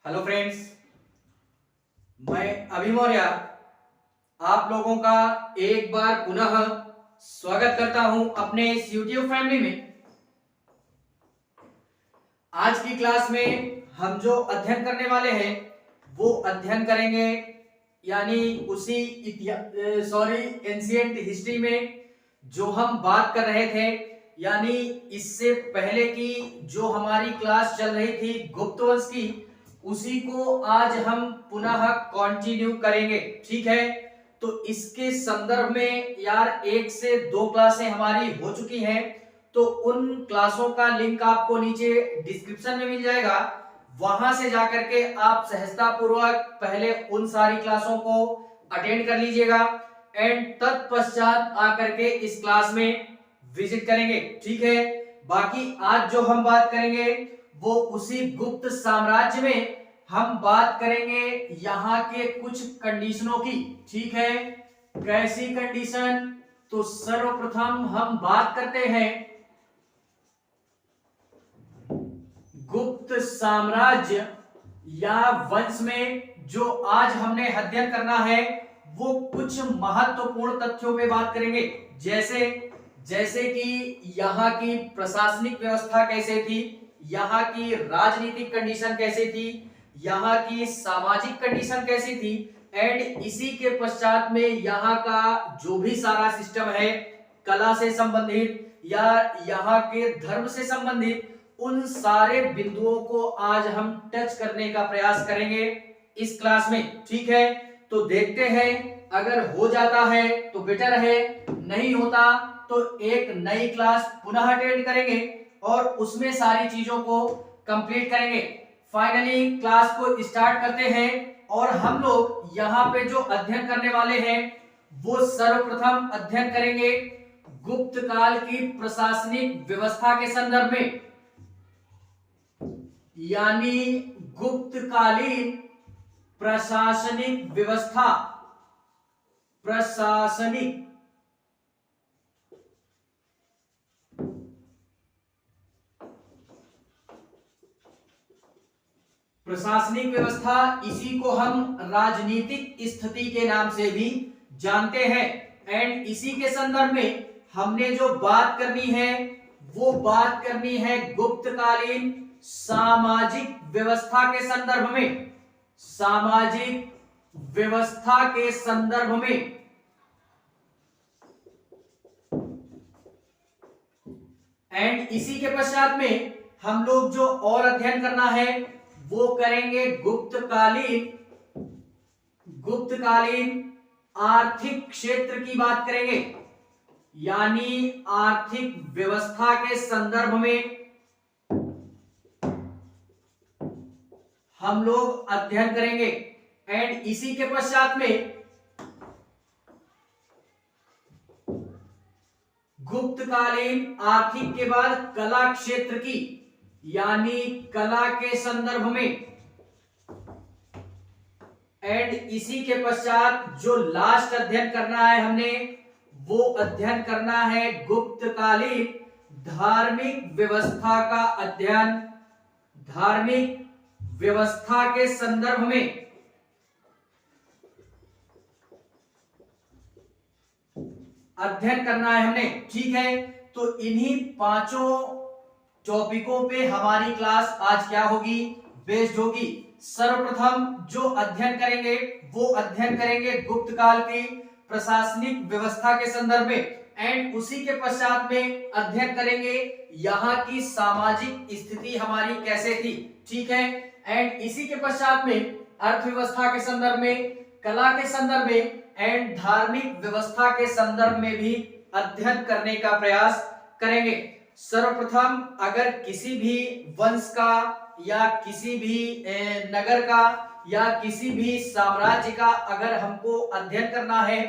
Hello friends, मैं अभी मौर्य आप लोगों का एक बार पुनः स्वागत करता हूं अपने इस YouTube फैमिली में। आज की क्लास में हम जो अध्ययन करने वाले हैं वो अध्ययन करेंगे यानी उसी एंशिएंट हिस्ट्री में जो हम बात कर रहे थे, यानी इससे पहले की जो हमारी क्लास चल रही थी गुप्त वंश की, उसी को आज हम पुनः कंटिन्यू करेंगे। ठीक है, तो इसके संदर्भ में यार 1 से 2 क्लासें हमारी हो चुकी हैं, तो उन क्लासों का लिंक आपको नीचे डिस्क्रिप्शन में मिल जाएगा। वहां से जाकर के आप सहजता पूर्वक पहले उन सारी क्लासों को अटेंड कर लीजिएगा एंड तत्पश्चात आकर के इस क्लास में विजिट करेंगे। ठीक है, बाकी आज जो हम बात करेंगे वो उसी गुप्त साम्राज्य में हम बात करेंगे यहाँ के कुछ कंडीशनों की। ठीक है, कैसी कंडीशन? तो सर्वप्रथम हम बात करते हैं गुप्त साम्राज्य या वंश में जो आज हमने अध्ययन करना है वो कुछ महत्वपूर्ण तथ्यों पे बात करेंगे, जैसे कि यहाँ की प्रशासनिक व्यवस्था कैसे थी, यहाँ की राजनीतिक कंडीशन कैसे थी, यहाँ की सामाजिक कंडीशन कैसी थी, एंड इसी के पश्चात में यहाँ का जो भी सारा सिस्टम है कला से संबंधित या यहाँ के धर्म से संबंधित, उन सारे बिंदुओं को आज हम टच करने का प्रयास करेंगे इस क्लास में। ठीक है, तो देखते हैं, अगर हो जाता है तो बेटर है, नहीं होता तो एक नई क्लास पुनः अटेंड करेंगे और उसमें सारी चीजों को कंप्लीट करेंगे। फाइनली क्लास को स्टार्ट करते हैं और हम लोग यहाँ पे जो अध्ययन करने वाले हैं वो सर्वप्रथम अध्ययन करेंगे गुप्त काल की प्रशासनिक व्यवस्था के संदर्भ में, यानी गुप्तकालीन प्रशासनिक व्यवस्था। प्रशासनिक व्यवस्था, इसी को हम राजनीतिक स्थिति के नाम से भी जानते हैं। एंड इसी के संदर्भ में हमने जो बात करनी है वो बात करनी है गुप्तकालीन सामाजिक व्यवस्था के संदर्भ में, सामाजिक व्यवस्था के संदर्भ में। एंड इसी के पश्चात में हम लोग जो और अध्ययन करना है वो करेंगे गुप्तकालीन आर्थिक क्षेत्र की बात करेंगे, यानी आर्थिक व्यवस्था के संदर्भ में हम लोग अध्ययन करेंगे। एंड इसी के पश्चात में गुप्तकालीन आर्थिक के बाद कला क्षेत्र की, यानी कला के संदर्भ में। एंड इसी के पश्चात जो लास्ट अध्ययन करना है हमने वो अध्ययन करना है गुप्तकालीन धार्मिक व्यवस्था का अध्ययन, धार्मिक व्यवस्था के संदर्भ में। अध्ययन करना है हमने। ठीक है, तो इन्हीं पांचों टॉपिकों पे हमारी क्लास आज क्या होगी, बेस्ड होगी। सर्वप्रथम जो अध्ययन करेंगे वो अध्ययन करेंगे गुप्त काल की प्रशासनिक व्यवस्था के संदर्भ में, एंड उसी के पश्चात में अध्ययन करेंगे यहाँ की सामाजिक स्थिति हमारी कैसे थी। ठीक है, एंड इसी के पश्चात में अर्थव्यवस्था के संदर्भ में, कला के संदर्भ में एंड धार्मिक व्यवस्था के संदर्भ में भी अध्ययन करने का प्रयास करेंगे। सर्वप्रथम अगर किसी भी वंश का या किसी भी नगर का या किसी भी साम्राज्य का अगर हमको अध्ययन करना है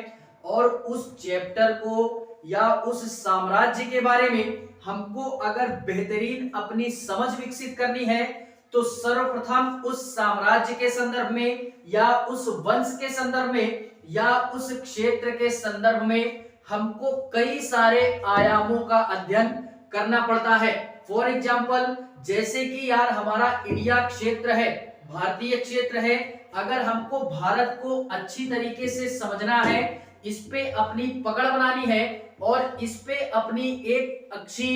और उस चैप्टर को या उस साम्राज्य के बारे में हमको अगर बेहतरीन अपनी समझ विकसित करनी है तो सर्वप्रथम उस साम्राज्य के संदर्भ में या उस वंश के संदर्भ में या उस क्षेत्र के संदर्भ में हमको कई सारे आयामों का अध्ययन करना पड़ता है। फॉर एग्जाम्पल, जैसे कि यार हमारा इंडिया क्षेत्र है, भारतीय क्षेत्र है। अगर हमको भारत को अच्छी तरीके से समझना है, इस पे अपनी पकड़ बनानी है और इस पे अपनी एक अच्छी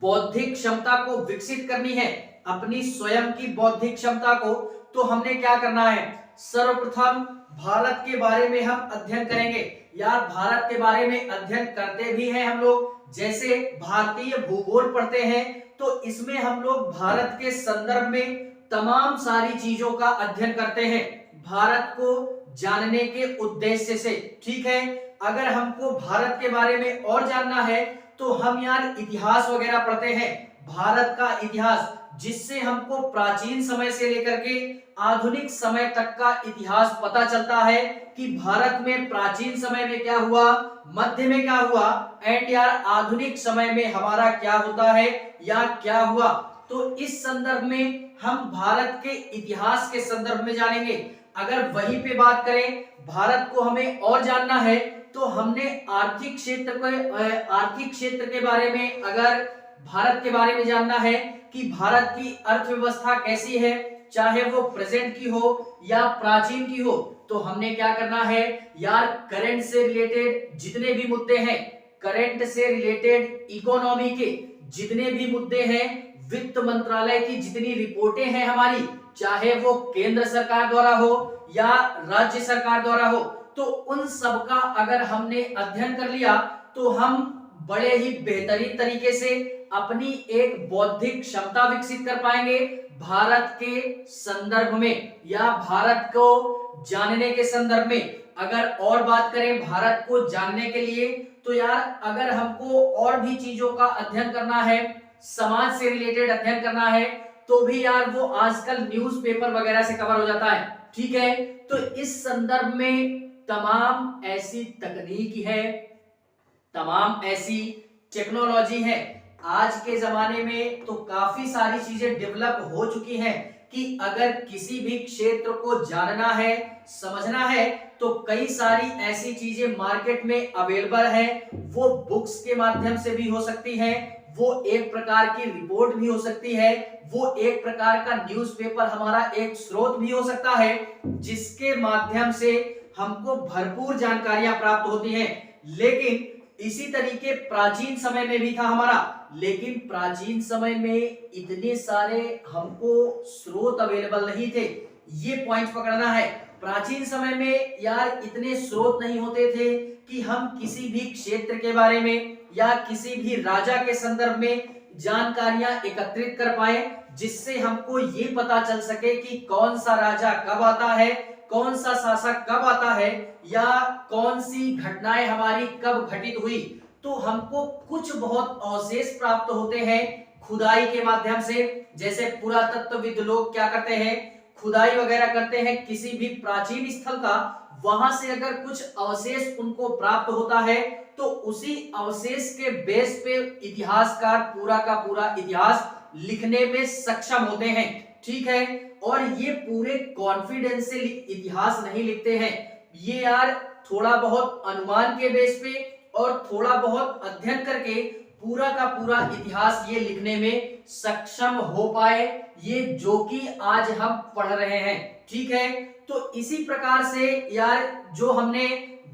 बौद्धिक क्षमता को विकसित करनी है, अपनी स्वयं की बौद्धिक क्षमता को, तो हमने क्या करना है, सर्वप्रथम भारत के बारे में हम अध्ययन करेंगे। यार भारत के बारे में अध्ययन करते भी हैं हम लोग, जैसे भारतीय भूगोल पढ़ते हैं तो इसमें हम लोग भारत के संदर्भ में तमाम सारी चीजों का अध्ययन करते हैं भारत को जानने के उद्देश्य से। ठीक है, अगर हमको भारत के बारे में और जानना है तो हम यार इतिहास वगैरह पढ़ते हैं, भारत का इतिहास, जिससे हमको प्राचीन समय से लेकर के आधुनिक समय तक का इतिहास पता चलता है कि भारत में प्राचीन समय में क्या हुआ, मध्य में क्या हुआ एंड यार आधुनिक समय में हमारा क्या होता है या क्या हुआ। तो इस संदर्भ में हम भारत के इतिहास के संदर्भ में जानेंगे। अगर वहीं पे बात करें, भारत को हमें और जानना है तो हमने आर्थिक क्षेत्र के बारे में, अगर भारत के बारे में जानना है कि भारत की अर्थव्यवस्था कैसी है, चाहे वो प्रेजेंट की हो या प्राचीन की हो, तो हमने क्या करना है यार, करंट से रिलेटेड जितने भी मुद्दे हैं, करंट से रिलेटेड इकोनॉमी के जितने भी मुद्दे हैं, वित्त मंत्रालय की जितनी रिपोर्टें हैं हमारी, चाहे वो केंद्र सरकार द्वारा हो या राज्य सरकार द्वारा हो, तो उन सब का अगर हमने अध्ययन कर लिया तो हम बड़े ही बेहतरीन तरीके से अपनी एक बौद्धिक क्षमता विकसित कर पाएंगे भारत के संदर्भ में या भारत को जानने के संदर्भ में। अगर और बात करें भारत को जानने के लिए, तो यार अगर हमको और भी चीजों का अध्ययन करना है, समाज से रिलेटेड अध्ययन करना है, तो भी यार वो आजकल न्यूज़पेपर वगैरह से कवर हो जाता है। ठीक है, तो इस संदर्भ में तमाम ऐसी तकनीक है, तमाम ऐसी टेक्नोलॉजी है आज के जमाने में, तो काफी सारी चीजें डेवलप हो चुकी हैं कि अगर किसी भी क्षेत्र को जानना है, समझना है, तो कई सारी ऐसी चीजें मार्केट में अवेलेबल है। वो बुक्स के माध्यम से भी हो सकती है, वो एक प्रकार की रिपोर्ट भी हो सकती है, वो एक प्रकार का न्यूज़पेपर हमारा एक स्रोत भी हो सकता है, जिसके माध्यम से हमको भरपूर जानकारियां प्राप्त होती हैं। लेकिन इसी तरीके प्राचीन समय में भी था हमारा, लेकिन प्राचीन समय में इतने सारे हमको स्रोत अवेलेबल नहीं थे, ये पॉइंट पकड़ना है। प्राचीन समय में यार इतने स्रोत नहीं होते थे कि हम किसी भी क्षेत्र के बारे में या किसी भी राजा के संदर्भ में जानकारियां एकत्रित कर पाए, जिससे हमको ये पता चल सके कि कौन सा राजा कब आता है, कौन सा शासक कब आता है, या कौन सी घटनाएं हमारी कब घटित हुई। तो हमको कुछ बहुत अवशेष प्राप्त होते हैं खुदाई के माध्यम से। जैसे पुरातत्वविद लोग क्या करते हैं, खुदाई वगैरह करते हैं किसी भी प्राचीन स्थल का, वहां से अगर कुछ अवशेष उनको प्राप्त होता है तो उसी अवशेष के बेस पे इतिहासकार पूरा का पूरा इतिहास लिखने में सक्षम होते हैं। ठीक है, और ये पूरे कॉन्फिडेंस से इतिहास नहीं लिखते हैं, ये यार थोड़ा बहुत अनुमान के बेस पे और थोड़ा बहुत अध्ययन करके पूरा का पूरा इतिहास ये लिखने में सक्षम हो पाए, ये जो कि आज हम पढ़ रहे हैं। ठीक है, तो इसी प्रकार से यार जो हमने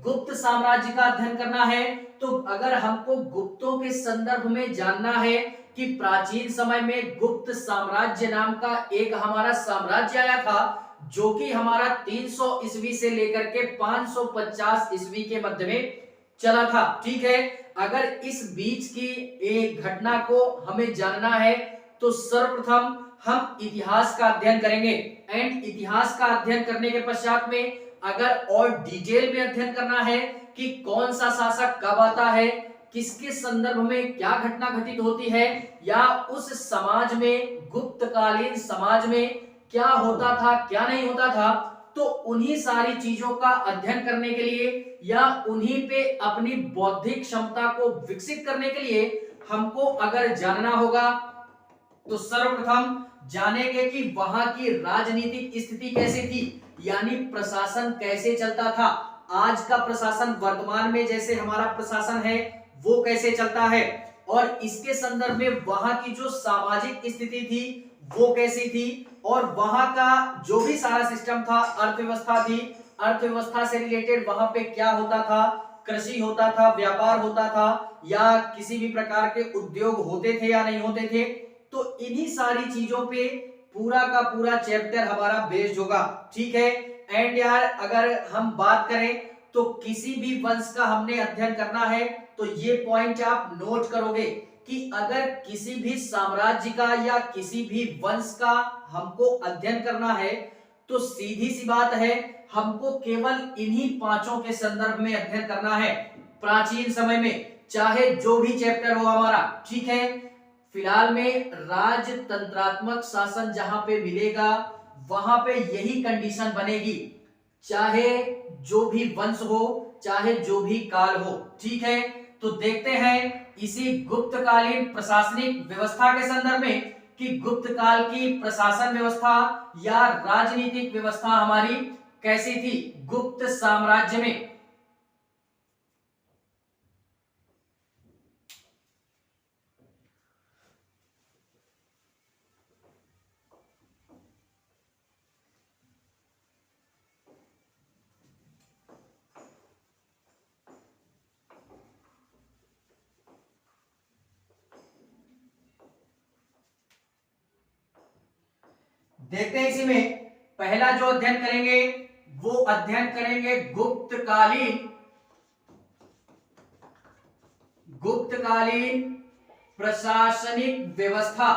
गुप्त साम्राज्य का अध्ययन करना है, तो अगर हमको गुप्तों के संदर्भ में जानना है कि प्राचीन समय में गुप्त साम्राज्य नाम का एक हमारा साम्राज्य आया था, जो कि हमारा 300 ईस्वी से लेकर के 550 ईस्वी के मध्य में चला था। ठीक है, अगर इस बीच की एक घटना को हमें जानना है तो सर्वप्रथम हम इतिहास का अध्ययन करेंगे, एंड इतिहास का अध्ययन करने के पश्चात में अगर और डिटेल में अध्ययन करना है कि कौन सा शासक कब आता है, किसके संदर्भ में क्या घटना घटित होती है, या उस समाज में, गुप्तकालीन समाज में क्या होता था क्या नहीं होता था, तो उन्हीं सारी चीजों का अध्ययन करने के लिए या उन्हीं पे अपनी बौद्धिक क्षमता को विकसित करने के लिए हमको अगर जानना होगा तो सर्वप्रथम जानेंगे कि वहां की राजनीतिक स्थिति कैसी थी, यानी प्रशासन कैसे चलता था, आज का प्रशासन वर्तमान में जैसे हमारा प्रशासन है वो कैसे चलता है, और इसके संदर्भ में वहां की जो सामाजिक स्थिति थी वो कैसी थी, और वहां का जो भी सारा सिस्टम था, अर्थव्यवस्था थी, अर्थव्यवस्था से रिलेटेड वहां पे क्या होता था, कृषि होता था, व्यापार होता था, या किसी भी प्रकार के उद्योग होते थे या नहीं होते थे। तो इन्हीं सारी चीजों पे पूरा का पूरा चैप्टर हमारा बेस्ड होगा, ठीक है। एंड यार अगर हम बात करें तो किसी भी वंश का हमने अध्ययन करना है तो ये पॉइंट आप नोट करोगे कि अगर किसी भी साम्राज्य का या किसी भी वंश का हमको अध्ययन करना है तो सीधी सी बात है, हमको केवल इन्हीं पांचों के संदर्भ में अध्ययन करना है प्राचीन समय में, चाहे जो भी चैप्टर हो हमारा, ठीक है। फिलहाल में राजतंत्रात्मक शासन जहां पे मिलेगा वहां पे यही कंडीशन बनेगी, चाहे जो भी वंश हो, चाहे जो भी काल हो, ठीक है। तो देखते हैं इसी गुप्तकालीन प्रशासनिक व्यवस्था के संदर्भ में कि गुप्त काल की प्रशासन व्यवस्था या राजनीतिक व्यवस्था हमारी कैसी थी गुप्त साम्राज्य में। देखते हैं इसी में पहला जो अध्ययन करेंगे वो अध्ययन करेंगे गुप्तकालीन प्रशासनिक व्यवस्था,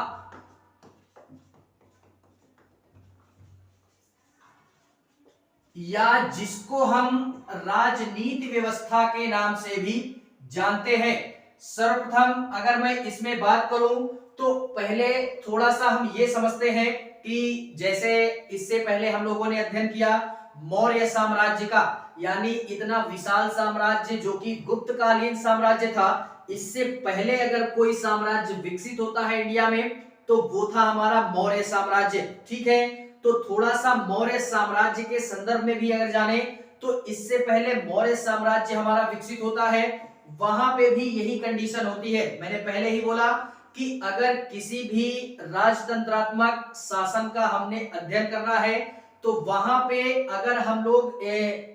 या जिसको हम राजनीति व्यवस्था के नाम से भी जानते हैं। सर्वप्रथम अगर मैं इसमें बात करूं तो पहले थोड़ा सा हम ये समझते हैं कि जैसे इससे पहले हम लोगों ने अध्ययन किया मौर्य साम्राज्य का, यानी इतना विशाल साम्राज्य जो कि गुप्तकालीन साम्राज्य था। इससे पहले अगर कोई साम्राज्य विकसित होता है इंडिया में तो वो था हमारा मौर्य साम्राज्य, ठीक है। तो थोड़ा सा मौर्य साम्राज्य के संदर्भ में भी अगर जाने तो इससे पहले मौर्य साम्राज्य हमारा विकसित होता है, वहां पे भी यही कंडीशन होती है। मैंने पहले ही बोला कि अगर किसी भी राजतंत्रात्मक शासन का हमने अध्ययन करना है तो वहां पे अगर हम लोग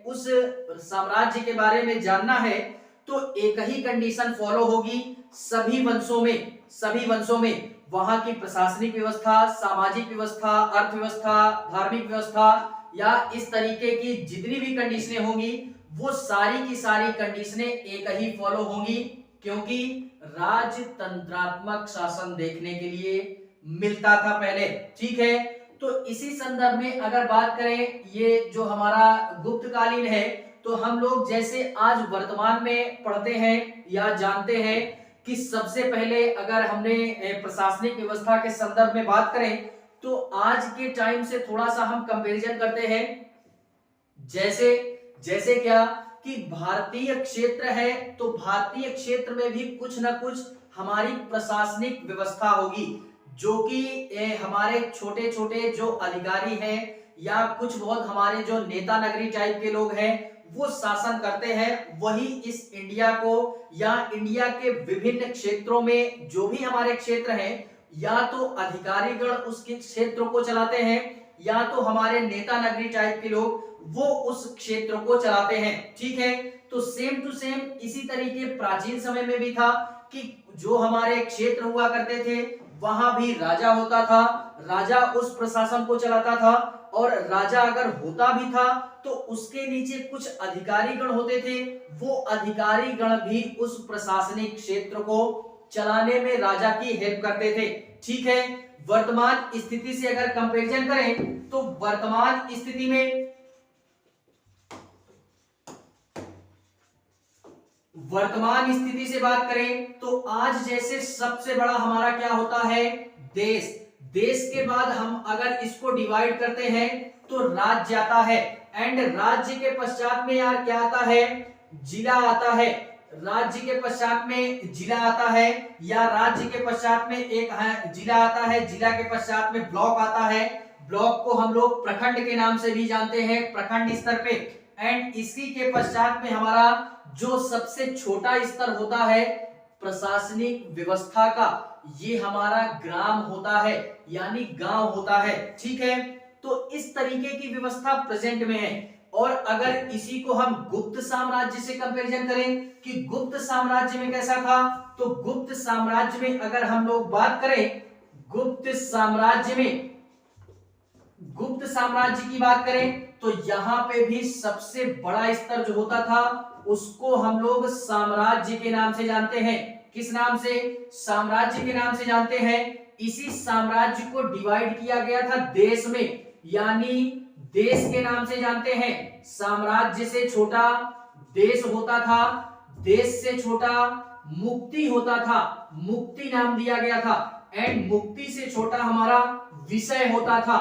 उस साम्राज्य के बारे में जानना है तो एक ही कंडीशन फॉलो होगी सभी वंशों में वहां की प्रशासनिक व्यवस्था, सामाजिक व्यवस्था, अर्थव्यवस्था, धार्मिक व्यवस्था, या इस तरीके की जितनी भी कंडीशनें होंगी वो सारी की सारी कंडीशनें एक ही फॉलो होंगी, क्योंकि राजतंत्रात्मक शासन देखने के लिए मिलता था पहले, ठीक है। तो इसी संदर्भ में अगर बात करें ये जो हमारा गुप्तकालीन है तो हम लोग जैसे आज वर्तमान में पढ़ते हैं या जानते हैं कि सबसे पहले अगर हमने प्रशासनिक व्यवस्था के संदर्भ में बात करें तो आज के टाइम से थोड़ा सा हम कंपैरिजन करते हैं। जैसे क्या कि भारतीय क्षेत्र है तो भारतीय क्षेत्र में भी कुछ ना कुछ हमारी प्रशासनिक व्यवस्था होगी जो कि हमारे छोटे छोटे जो अधिकारी हैं या कुछ बहुत हमारे जो नेता नगरी टाइप के लोग हैं वो शासन करते हैं। वही इस इंडिया को या इंडिया के विभिन्न क्षेत्रों में जो भी हमारे क्षेत्र हैं या तो अधिकारीगण उसके क्षेत्रों को चलाते हैं या तो हमारे नेता नगरी टाइप के लोग वो उस क्षेत्र को चलाते हैं, ठीक है। तो सेम टू सेम इसी तरीके प्राचीन समय में भी था कि जो हमारे क्षेत्र हुआ करते थे वहां भी राजा होता था, राजा उस प्रशासन को चलाता था, और राजा अगर होता भी था तो उसके नीचे कुछ अधिकारी गण होते थे, वो अधिकारी गण भी उस प्रशासनिक क्षेत्र को चलाने में राजा की हेल्प करते थे, ठीक है। वर्तमान स्थिति से अगर कंपैरिजन करें तो वर्तमान स्थिति से बात करें तो आज जैसे सबसे बड़ा हमारा क्या होता है देश के बाद हम अगर इसको डिवाइड करते हैं तो राज्य आता है, एंड राज्य के पश्चात में यार क्या आता है, जिला आता है। राज्य के पश्चात में जिला आता है या राज्य के पश्चात में एक जिला आता है, जिला के पश्चात में ब्लॉक आता है, ब्लॉक को हम लोग प्रखंड के नाम से भी जानते हैं प्रखंड स्तर पे, एंड इसी के पश्चात में हमारा जो सबसे छोटा स्तर होता है प्रशासनिक व्यवस्था का ये हमारा ग्राम होता है, यानी गांव होता है। ठीक है, तो इस तरीके की व्यवस्था प्रेजेंट में है। और अगर इसी को हम गुप्त साम्राज्य से कंपैरिजन करें कि गुप्त साम्राज्य में कैसा था, तो गुप्त साम्राज्य में अगर हम लोग बात करें, गुप्त साम्राज्य की बात करें, तो यहां पे भी सबसे बड़ा स्तर जो होता था उसको हम लोग साम्राज्य के नाम से जानते हैं। किस नाम से? साम्राज्य के नाम से जानते हैं। इसी साम्राज्य को डिवाइड किया गया था देश में, यानी देश के नाम से जानते हैं। साम्राज्य से छोटा देश होता था, देश से छोटा मुक्ति होता था, मुक्ति नाम दिया गया था। एंड मुक्ति से छोटा हमारा विषय होता था,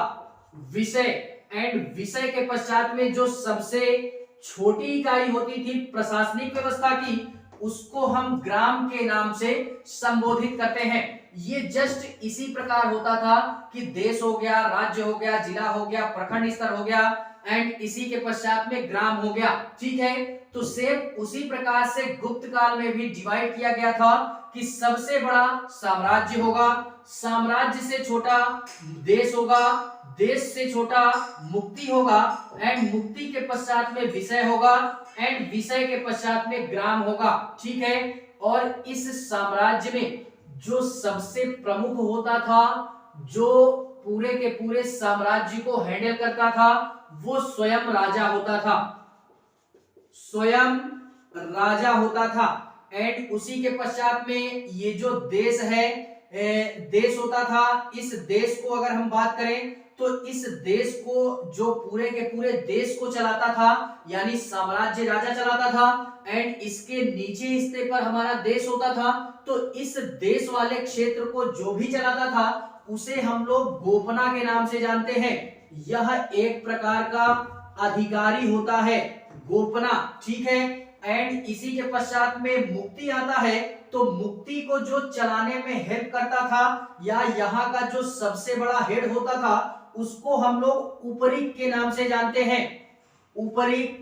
विषय। एंड विषय के पश्चात में जो सबसे छोटी इकाई होती थी प्रशासनिक व्यवस्था की, उसको हम ग्राम के नाम से संबोधित करते हैं। ये जस्ट इसी प्रकार होता था कि देश हो गया, राज्य हो गया, जिला हो गया, प्रखंड स्तर हो गया, एंड इसी के पश्चात में ग्राम हो गया। ठीक है, तो सेम उसी प्रकार से गुप्त काल में भी डिवाइड किया गया था कि सबसे बड़ा साम्राज्य होगा, साम्राज्य से छोटा देश होगा, देश से छोटा मुक्ति होगा, एंड मुक्ति के पश्चात में विषय होगा, एंड विषय के पश्चात में ग्राम होगा। ठीक है, और इस साम्राज्य में जो सबसे प्रमुख होता था, जो पूरे के पूरे साम्राज्य को हैंडल करता था, वो स्वयं राजा होता था, स्वयं राजा होता था। एंड उसी के पश्चात में ये जो देश है, देश होता था। इस देश को अगर हम बात करें तो इस देश को जो पूरे के पूरे देश को चलाता था, यानी साम्राज्य राजा चलाता था, एंड इसके नीचे हिस्से पर हमारा देश होता था। तो इस देश वाले क्षेत्र को जो भी चलाता था उसे हम लोग गोपना के नाम से जानते हैं। यह एक प्रकार का अधिकारी होता है, गोपना। ठीक है, एंड इसी के पश्चात में मुक्ति आता है। तो मुक्ति को जो चलाने में हेल्प करता था, या यहाँ का जो सबसे बड़ा हेड होता था, उसको हम लोग उपरीक के नाम से जानते हैं, उपरीक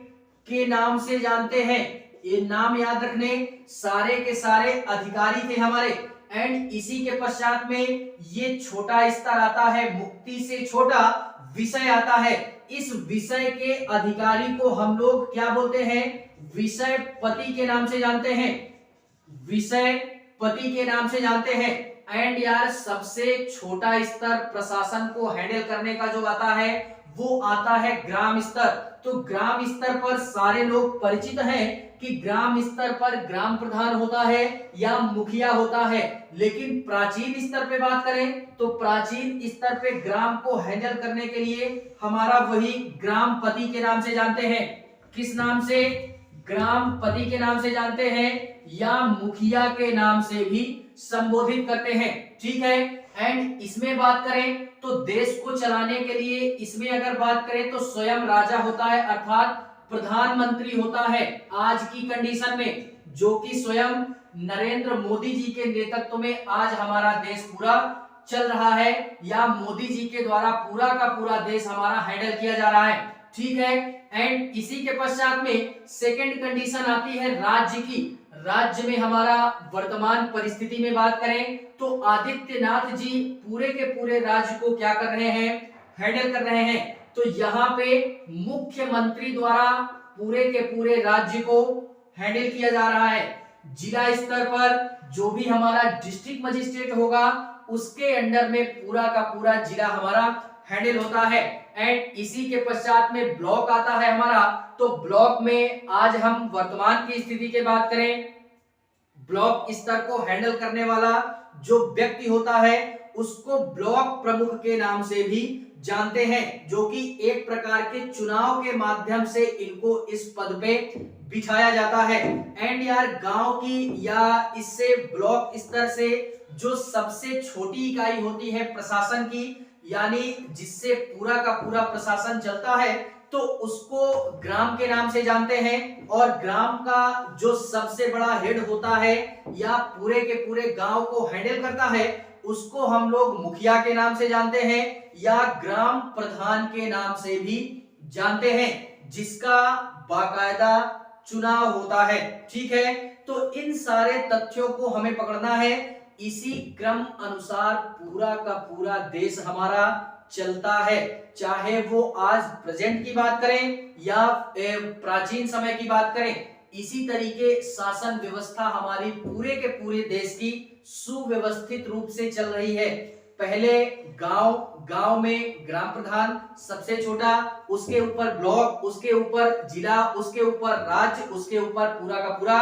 के नाम से जानते हैं। ये नाम याद रखने, सारे के सारे अधिकारी थे हमारे। एंड इसी के पश्चात में ये छोटा स्तर आता है, मुक्ति से छोटा विषय आता है। इस विषय के अधिकारी को हम लोग क्या बोलते हैं? विषयपति के नाम से जानते हैं, विषयपति के नाम से जानते हैं। एंड यार सबसे छोटा स्तर प्रशासन को हैंडल करने का जो आता है वो आता है ग्राम स्तर। तो ग्राम स्तर पर सारे लोग परिचित हैं कि ग्राम स्तर पर ग्राम प्रधान होता है या मुखिया होता है। लेकिन प्राचीन स्तर पे बात करें तो प्राचीन स्तर पे ग्राम को हैंडल करने के लिए हमारा वही ग्रामपति के नाम से जानते हैं। किस नाम से? ग्रामपति के नाम से जानते हैं, या मुखिया के नाम से भी संबोधित करते हैं। ठीक है, एंड इसमें बात करें तो देश को चलाने के लिए इसमें अगर बात करें तो स्वयं राजा होता है, अर्थात प्रधानमंत्री होता है आज की कंडीशन में, जो कि स्वयं नरेंद्र मोदी जी के नेतृत्व में आज हमारा देश पूरा चल रहा है, या मोदी जी के द्वारा पूरा का पूरा देश हमारा हैंडल किया जा रहा है। ठीक है, एंड इसी के पश्चात में सेकंड कंडीशन आती है राज्य की। राज्य में हमारा वर्तमान परिस्थिति में बात करें तो आदित्यनाथ जी पूरे के पूरे राज्य को क्या कर रहे हैं? हैंडल कर रहे हैं। तो यहाँ पे मुख्यमंत्री द्वारा पूरे के पूरे राज्य को हैंडल किया जा रहा है। जिला स्तर पर जो भी हमारा डिस्ट्रिक्ट मजिस्ट्रेट होगा उसके अंडर में पूरा का पूरा जिला हमारा हैंडल होता है। एंड इसी के पश्चात में ब्लॉक आता है हमारा। तो ब्लॉक में आज हम वर्तमान की स्थिति की बात करें, ब्लॉक स्तर को हैंडल करने वाला जो व्यक्ति होता है उसको ब्लॉक प्रमुख के नाम से भी जानते हैं, जो कि एक प्रकार के चुनाव के माध्यम से इनको इस पद पे बिठाया जाता है। एंड यार गांव की या इससे ब्लॉक स्तर से जो सबसे छोटी इकाई होती है प्रशासन की, यानी जिससे पूरा का पूरा प्रशासन चलता है, तो उसको ग्राम के नाम से जानते हैं। और ग्राम का जो सबसे बड़ा हेड होता है या पूरे के पूरे गांव को हैंडल करता है उसको हम लोग मुखिया के नाम से जानते हैं या ग्राम प्रधान के नाम से भी जानते हैं, जिसका बाकायदा चुनाव होता है। ठीक है, तो इन सारे तथ्यों को हमें पकड़ना है। इसी क्रम अनुसार पूरा का पूरा देश हमारा चलता है, चाहे वो आज प्रेजेंट की बात करें या प्राचीन समय की बात करें। इसी तरीके शासन व्यवस्था हमारी पूरे के पूरे देश की सुव्यवस्थित रूप से चल रही है। पहले गांव में ग्राम प्रधान सबसे छोटा, उसके ऊपर ब्लॉक, उसके ऊपर जिला, उसके ऊपर राज्य, उसके ऊपर पूरा का पूरा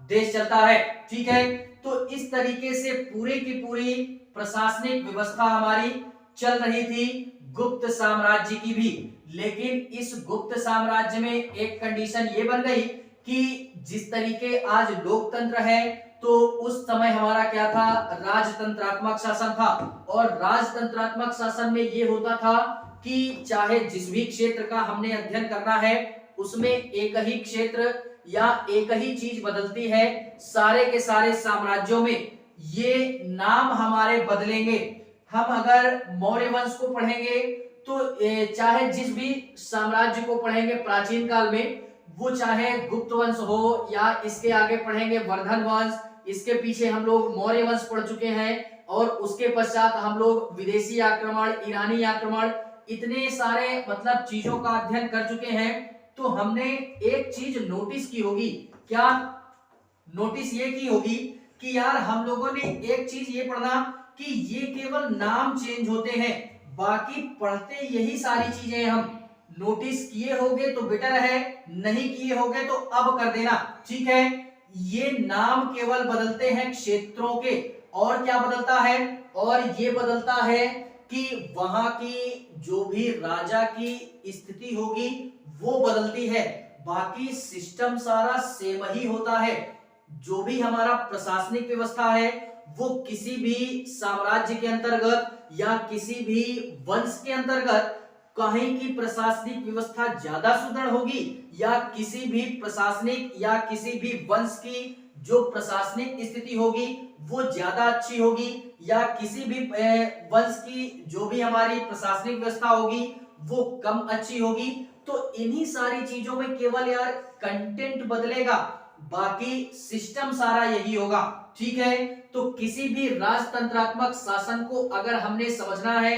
देश चलता है। ठीक है, तो इस तरीके से पूरे की पूरी प्रशासनिक व्यवस्था हमारी चल रही थी गुप्त साम्राज्य की भी। लेकिन इस गुप्त साम्राज्य में एक कंडीशन ये बन गई कि जिस तरीके आज लोकतंत्र है, तो उस समय हमारा क्या था, राजतंत्रात्मक शासन था। और राजतंत्रात्मक शासन में ये होता था कि चाहे जिस भी क्षेत्र का हमने अध्ययन करना है, उसमें एक ही क्षेत्र या एक ही चीज बदलती है। सारे के सारे साम्राज्यों में ये नाम हमारे बदलेंगे। हम अगर मौर्य वंश को पढ़ेंगे तो चाहे जिस भी साम्राज्य को पढ़ेंगे प्राचीन काल में, वो चाहे गुप्त वंश हो या इसके आगे पढ़ेंगे वर्धन वंश, इसके पीछे हम लोग मौर्य वंश पढ़ चुके हैं, और उसके पश्चात हम लोग विदेशी आक्रमण, ईरानी आक्रमण, इतने सारे मतलब चीजों का अध्ययन कर चुके हैं। तो हमने एक चीज नोटिस की होगी, क्या नोटिस ये की होगी कि यार हम लोगों ने एक चीज ये पढ़ना कि ये केवल नाम चेंज होते हैं, बाकी पढ़ते यही सारी चीजें हम। नोटिस किए होगे तो बेटर है, नहीं किए होगे तो अब कर देना। ठीक है, ये नाम केवल बदलते हैं क्षेत्रों के, और क्या बदलता है, और ये बदलता है कि वहां की जो भी राजा की स्थिति होगी वो बदलती है, बाकी सिस्टम सारा सेम ही होता है। जो भी हमारा प्रशासनिक व्यवस्था है वो किसी भी साम्राज्य के अंतर्गत या किसी भी वंश के अंतर्गत कहीं की प्रशासनिक व्यवस्था ज्यादा सुदृढ़ होगी, या किसी भी प्रशासनिक या किसी भी वंश की जो प्रशासनिक स्थिति होगी वो ज्यादा अच्छी होगी, या किसी भी वंश की जो भी हमारी प्रशासनिक व्यवस्था होगी वो कम अच्छी होगी। तो इन्हीं सारी चीजों में केवल यार कंटेंट बदलेगा, बाकी सिस्टम सारा यही होगा। ठीक है, तो किसी भी राजतंत्रात्मक शासन को अगर हमने समझना है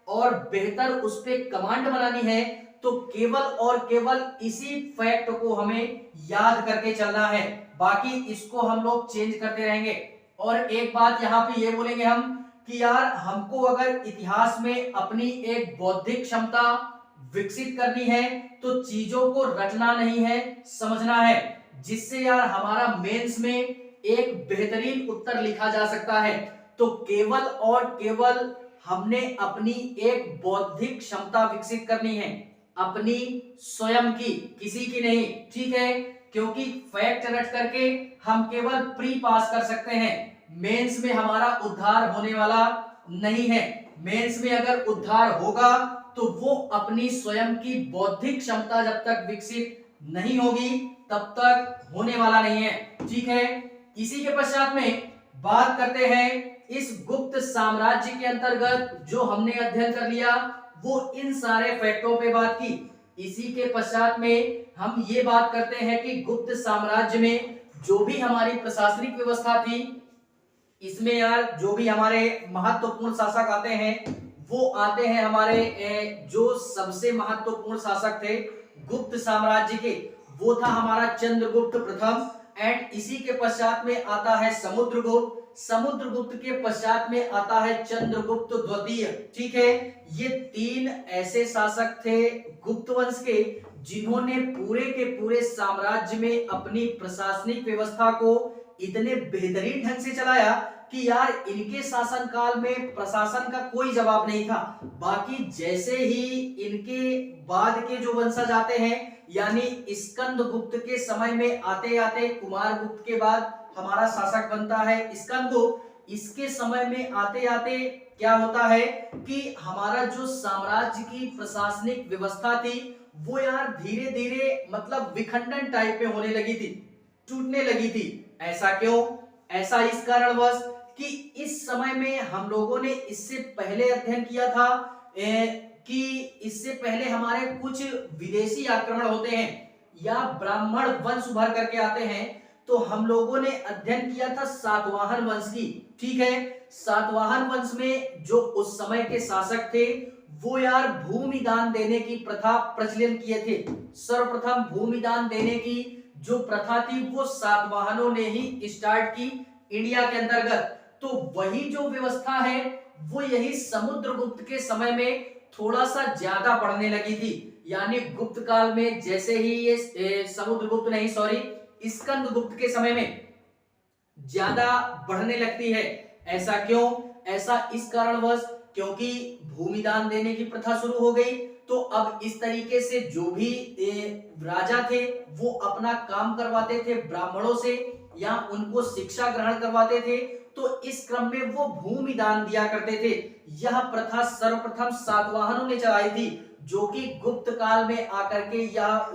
और बेहतर उस पे कमांड बनानी है, तो केवल और केवल इसी फैक्ट को हमें याद करके चलना है, बाकी इसको हम लोग चेंज करते रहेंगे। और एक बात यहाँ पे ये बोलेंगे हम कि यार हमको अगर इतिहास में अपनी एक बौद्धिक क्षमता विकसित करनी है तो चीजों को रटना नहीं है, समझना है, जिससे यार हमारा मेंस में एक बेहतरीन उत्तर लिखा जा सकता है। तो केवल और केवल हमने अपनी एक बौद्धिक क्षमता विकसित करनी है, अपनी स्वयं की, किसी की नहीं। ठीक है, क्योंकि फैक्ट रट करके हम केवल प्री पास कर सकते हैं, मेंस में हमारा उद्धार होने वाला नहीं है। मेंस में अगर उद्धार होगा तो वो अपनी स्वयं की बौद्धिक क्षमता जब तक विकसित नहीं होगी तब तक होने वाला नहीं है। ठीक है, इसी के पश्चात में बात करते हैं इस गुप्त साम्राज्य के अंतर्गत जो हमने अध्ययन कर लिया वो इन सारे फैक्टों पे बात की। इसी के पश्चात में हम ये बात करते हैं कि गुप्त साम्राज्य में जो भी हमारी प्रशासनिक व्यवस्था थी, इसमें यार जो भी हमारे महत्वपूर्ण शासक आते हैं वो आते हैं हमारे जो सबसे महत्वपूर्ण शासक थे गुप्त साम्राज्य के, वो था हमारा चंद्रगुप्त प्रथम। एंड इसी के पश्चात में आता है समुद्रगुप्त, समुद्रगुप्त के पश्चात में आता है चंद्रगुप्त द्वितीय। ठीक है, ये तीन ऐसे शासक थे गुप्त वंश के जिन्होंने पूरे के पूरे साम्राज्य में अपनी प्रशासनिक व्यवस्था को इतने बेहतरीन ढंग से चलाया कि यार इनके शासन काल में प्रशासन का कोई जवाब नहीं था। बाकी जैसे ही इनके बाद के जो वंशज आते हैं, यानी स्कंदगुप्त के समय में आते आते कुमारगुप्त के बाद हमारा शासक बनता है स्कंदगुप्त, इसके समय में आते आते क्या होता है कि हमारा जो साम्राज्य की प्रशासनिक व्यवस्था थी वो यार धीरे धीरे मतलब विखंडन टाइप में होने लगी थी, टूटने लगी थी। ऐसा क्यों? ऐसा इस कारणवश कि इस समय में हम लोगों ने इससे पहले अध्ययन किया था कि इससे पहले हमारे कुछ विदेशी आक्रमण होते हैं या ब्राह्मण वंश उभर करके आते हैं, तो हम लोगों ने अध्ययन किया था सातवाहन वंश की। ठीक है, सातवाहन वंश में जो उस समय के शासक थे वो यार भूमि दान देने की प्रथा प्रचलन किए थे। सर्वप्रथम भूमि दान देने की जो प्रथा थी वो सातवाहनों ने ही स्टार्ट की इंडिया के अंतर्गत। तो वही जो व्यवस्था है वो यही समुद्रगुप्त के समय में थोड़ा सा ज्यादा बढ़ने लगी थी। यानी गुप्त काल में जैसे ही ये समुद्रगुप्त नहीं सॉरी स्कंदगुप्त के समय में ज्यादा बढ़ने लगती है। ऐसा क्यों? ऐसा इस कारणवश क्योंकि भूमि दान देने की प्रथा शुरू हो गई। तो अब इस तरीके से जो भी राजा थे वो अपना काम करवाते थे ब्राह्मणों से या उनको शिक्षा ग्रहण करवाते थे। तो इस क्रम में वो भूमि दान दिया करते थे। यह प्रथा सर्वप्रथम सातवाहनों ने चलाई थी, जो कि गुप्त काल में आकर के यह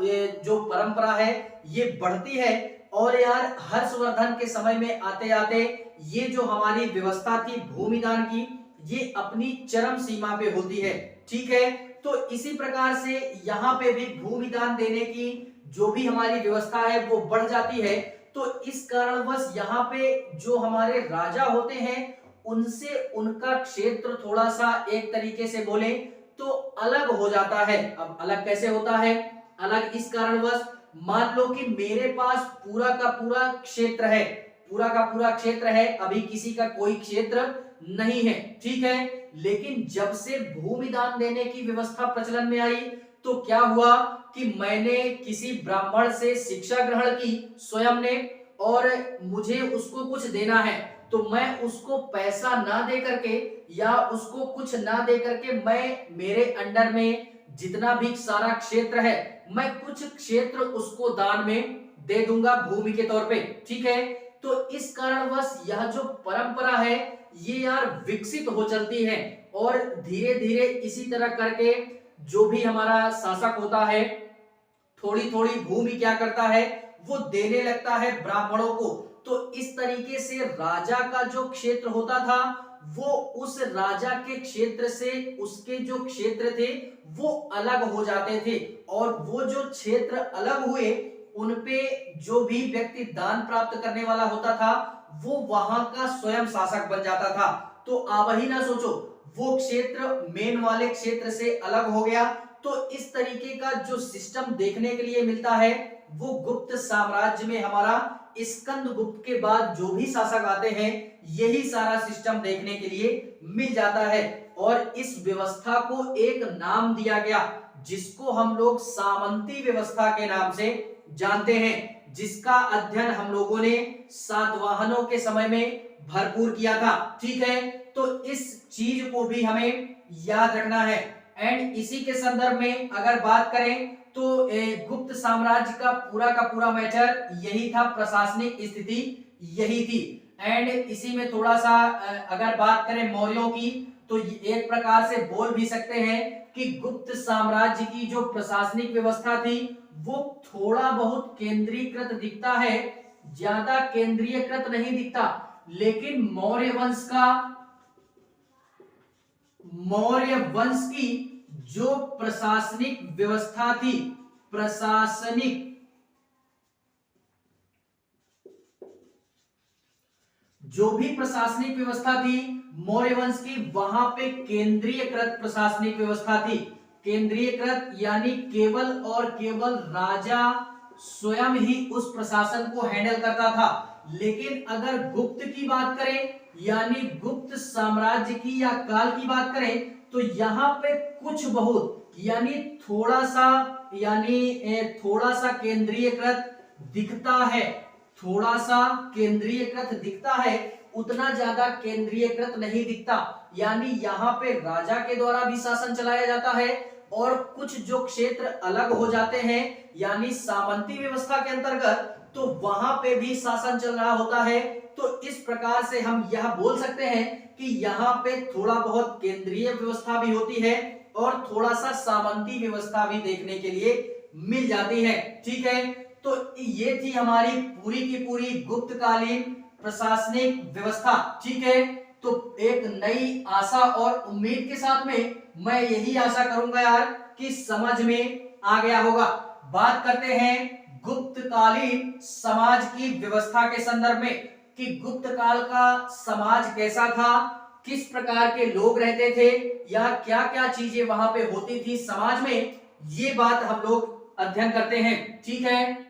जो परंपरा है ये बढ़ती है। और यार हर्षवर्धन के समय में आते आते ये जो हमारी व्यवस्था थी भूमि दान की ये अपनी चरम सीमा पे होती है। ठीक है, तो इसी प्रकार से यहाँ पे भी भूमि दान देने की जो भी हमारी व्यवस्था है वो बढ़ जाती है। तो इस कारणवश यहाँ पे जो हमारे राजा होते हैं उनसे उनका क्षेत्र थोड़ा सा एक तरीके से बोले तो अलग हो जाता है। अब अलग कैसे होता है? अलग इस कारणवश, मान लो कि मेरे पास पूरा का पूरा क्षेत्र है, पूरा का पूरा क्षेत्र है, अभी किसी का कोई क्षेत्र नहीं है। ठीक है, लेकिन जब से भूमि दान देने की व्यवस्था प्रचलन में आई तो क्या हुआ कि मैंने किसी ब्राह्मण से शिक्षा ग्रहण की स्वयं ने और मुझे उसको कुछ देना है। तो मैं उसको पैसा ना दे करके या उसको कुछ ना दे करके मैं मेरे अंडर में जितना भी सारा क्षेत्र है मैं कुछ क्षेत्र उसको दान में दे दूंगा भूमि के तौर पे। ठीक है, तो इस कारणवश यह जो परंपरा है ये यार विकसित हो चलती है और धीरे धीरे इसी तरह करके जो भी हमारा शासक होता है थोड़ी थोड़ी भूमि क्या करता है वो देने लगता है ब्राह्मणों को। तो इस तरीके से राजा का जो क्षेत्र होता था वो उस राजा के क्षेत्र से उसके जो क्षेत्र थे वो अलग हो जाते थे और वो जो क्षेत्र अलग हुए उनपे जो भी व्यक्ति दान प्राप्त करने वाला होता था वो वहां का स्वयं शासक बन जाता था। तो आप ही ना सोचो वो क्षेत्र मेन वाले क्षेत्र से अलग हो गया। तो इस तरीके का जो सिस्टम देखने के लिए मिलता है वो गुप्त साम्राज्य में हमारा स्कंदगुप्त के बाद जो भी शासक आते हैं यही सारा सिस्टम देखने के लिए मिल जाता है। और इस व्यवस्था को एक नाम दिया गया जिसको हम लोग सामंती व्यवस्था के नाम से जानते हैं, जिसका अध्ययन हम लोगों ने सातवाहनों के समय में भरपूर किया था। ठीक है, तो इस चीज को भी हमें याद रखना है। एंड इसी के संदर्भ में अगर बात करें तो गुप्त साम्राज्य का पूरा मैटर यही था, प्रशासनिक स्थिति यही थी। एंड इसी में थोड़ा सा अगर बात करें मौर्यों की तो एक प्रकार से बोल भी सकते हैं कि गुप्त साम्राज्य की जो प्रशासनिक व्यवस्था थी वो थोड़ा बहुत केंद्रीकृत दिखता है, ज्यादा केंद्रीयकृत नहीं दिखता। लेकिन मौर्य वंश की जो प्रशासनिक व्यवस्था थी, जो भी प्रशासनिक व्यवस्था थी मौर्य वंश की वहां पे केंद्रीयकृत प्रशासनिक व्यवस्था थी। केंद्रीयकृत यानी केवल और केवल राजा स्वयं ही उस प्रशासन को हैंडल करता था। लेकिन अगर गुप्त की बात करें यानी गुप्त साम्राज्य की या काल की बात करें तो यहाँ पे कुछ बहुत यानी थोड़ा सा केंद्रीयकृत दिखता है, थोड़ा सा केंद्रीयकृत दिखता है, उतना ज्यादा केंद्रीयकृत नहीं दिखता। यानी यहाँ पे राजा के द्वारा भी शासन चलाया जाता है और कुछ जो क्षेत्र अलग हो जाते हैं यानी सामंती व्यवस्था के अंतर्गत तो वहां पे भी शासन चल रहा होता है। तो इस प्रकार से हम यह बोल सकते हैं कि यहाँ पे थोड़ा बहुत केंद्रीय व्यवस्था भी होती है और थोड़ा सा सामंती व्यवस्था भी देखने के लिए मिल जाती है। ठीक है, तो ये थी हमारी पूरी की पूरी गुप्तकालीन प्रशासनिक व्यवस्था। ठीक है, तो एक नई आशा और उम्मीद के साथ में मैं यही आशा करूंगा यार कि समझ में आ गया होगा। बात करते हैं गुप्तकालीन समाज की व्यवस्था के संदर्भ में कि गुप्त काल का समाज कैसा था, किस प्रकार के लोग रहते थे या क्या क्या चीजें वहां पे होती थी समाज में, ये बात हम लोग अध्ययन करते हैं। ठीक है,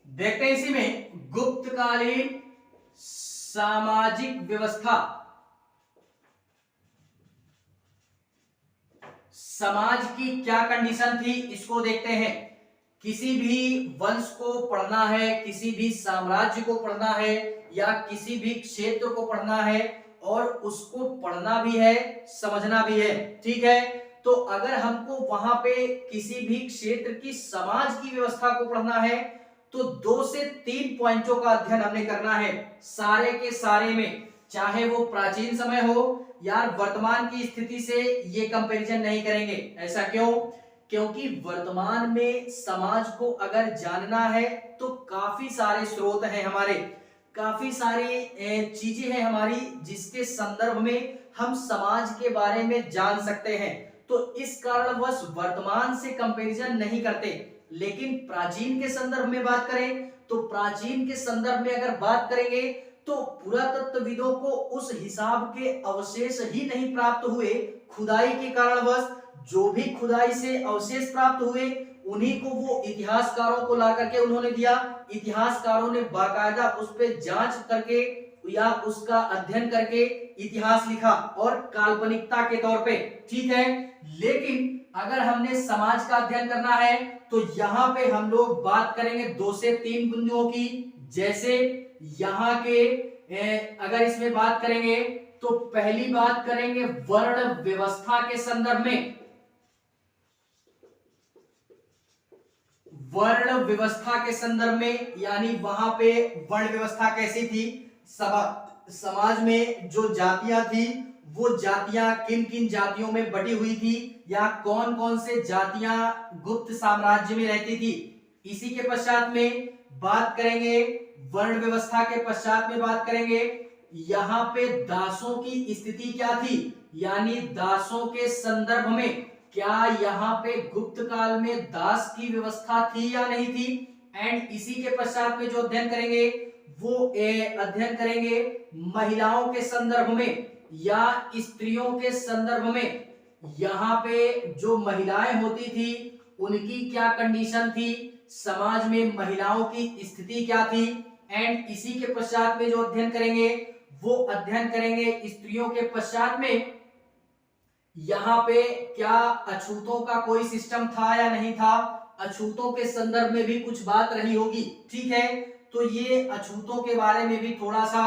देखते हैं इसी में गुप्तकालीन सामाजिक व्यवस्था, समाज की क्या कंडीशन थी इसको देखते हैं। किसी भी वंश को पढ़ना है, किसी भी साम्राज्य को पढ़ना है या किसी भी क्षेत्र को पढ़ना है और उसको पढ़ना भी है, समझना भी है। ठीक है, तो अगर हमको वहां पे किसी भी क्षेत्र की समाज की व्यवस्था को पढ़ना है तो 2 से 3 पॉइंटों का अध्ययन हमने करना है सारे के सारे में, चाहे वो प्राचीन समय हो यार वर्तमान की स्थिति से ये कंपैरिजन नहीं करेंगे। ऐसा क्यों? क्योंकि वर्तमान में समाज को अगर जानना है तो काफी सारे स्रोत हैं हमारे, काफी सारी चीजें हैं हमारी जिसके संदर्भ में हम समाज के बारे में जान सकते हैं। तो इस कारणवश वर्तमान से कंपैरिजन नहीं करते, लेकिन प्राचीन के संदर्भ में बात करें तो प्राचीन के संदर्भ में अगर बात करेंगे तो पुरातत्वविदों को उस हिसाब के अवशेष ही नहीं प्राप्त हुए खुदाई के कारणवश, जो भी खुदाई से अवशेष प्राप्त हुए उन्हीं को वो इतिहासकारों को ला करके उन्होंने दिया। इतिहासकारों ने बाकायदा उस पर जांच करके या उसका अध्ययन करके इतिहास लिखा और काल्पनिकता के तौर पे। ठीक है, लेकिन अगर हमने समाज का अध्ययन करना है तो यहाँ पे हम लोग बात करेंगे 2 से 3 बिंदुओं की। जैसे यहाँ के अगर इसमें बात करेंगे तो पहली बात करेंगे वर्ण व्यवस्था के संदर्भ में। वर्ण व्यवस्था के संदर्भ में यानी वहां पे वर्ण व्यवस्था कैसी थी, समाज में जो जातियां थी वो जातियां किन किन जातियों में बटी हुई थी या कौन कौन से जातियां गुप्त साम्राज्य में रहती थी। इसी के पश्चात में बात करेंगे वर्ण व्यवस्था के पश्चात में बात करेंगे यहाँ पे दासों की स्थिति क्या थी, यानी दासों के संदर्भ में क्या यहाँ पे गुप्त काल में दास की व्यवस्था थी या नहीं थी। एंड इसी के पश्चात में जो अध्ययन करेंगे वो अध्ययन करेंगे महिलाओं के संदर्भ में या स्त्रियों के संदर्भ में। यहाँ पे जो महिलाएं होती थी उनकी क्या कंडीशन थी, समाज में महिलाओं की स्थिति क्या थी। एंड इसी के पश्चात में जो अध्ययन करेंगे वो अध्ययन करेंगे स्त्रियों के पश्चात में यहाँ पे क्या अछूतों का कोई सिस्टम था या नहीं था, अछूतों के संदर्भ में भी कुछ बात रही होगी। ठीक है, तो ये अछूतों के बारे में भी थोड़ा सा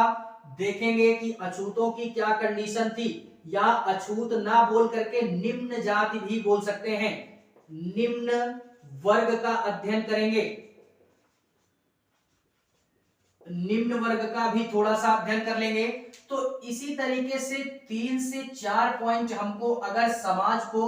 देखेंगे कि अछूतों की क्या कंडीशन थी, या अछूत ना बोल करके निम्न जाति भी बोल सकते हैं, निम्न वर्ग का अध्ययन करेंगे, निम्न वर्ग का भी थोड़ा सा अध्ययन कर लेंगे। तो इसी तरीके से 3 से 4 पॉइंट हमको अगर समाज को